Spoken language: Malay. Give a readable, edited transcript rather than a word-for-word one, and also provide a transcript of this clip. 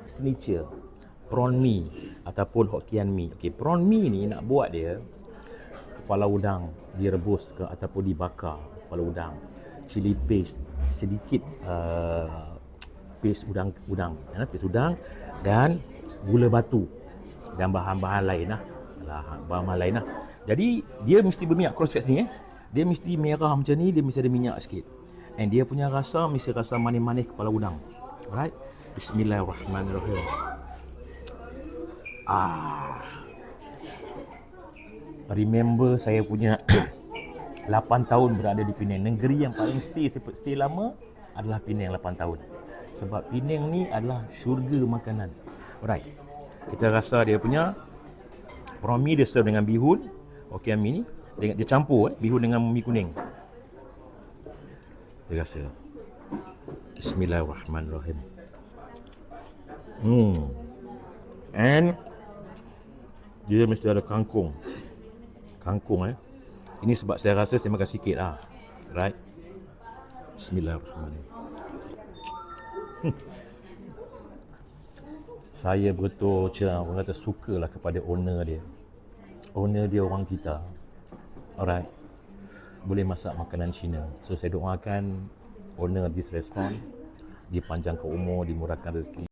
signature prawn mee ataupun Hokkien mee. Okey, prawn mee ni nak buat dia, kepala udang direbus ke ataupun dibakar kepala udang, cili paste sedikit, paste udang paste udang dan gula batu dan bahan-bahan lain lah. Bahan-bahan lain lah. Jadi dia mesti berminyak cross kat sini Dia mesti merah macam ni, dia mesti ada minyak sikit. And dia punya rasa mesti rasa manis-manis kepala udang. Alright. Bismillahirrahmanirrahim. Remember saya punya 8 tahun berada di Penang. Negeri yang paling stay lama adalah Penang 8 tahun. Sebab Penang ni adalah syurga makanan. Alright. Kita rasa dia punya prawn mee dia serve dengan bihun. Hokkien mee ni dia campur bihun dengan mi kuning. Kita rasa. Bismillahirrahmanirrahim. And dia mesti ada kangkung. Ini sebab saya rasa saya makan sikit lah. Right. Bismillahirrahmanirrahim. Saya betul orang kata sukalah kepada owner dia. Owner dia orang kita. Alright. Boleh masak makanan Cina. So saya doakan owner this restaurant dipanjangkan umur, dimurahkan rezeki.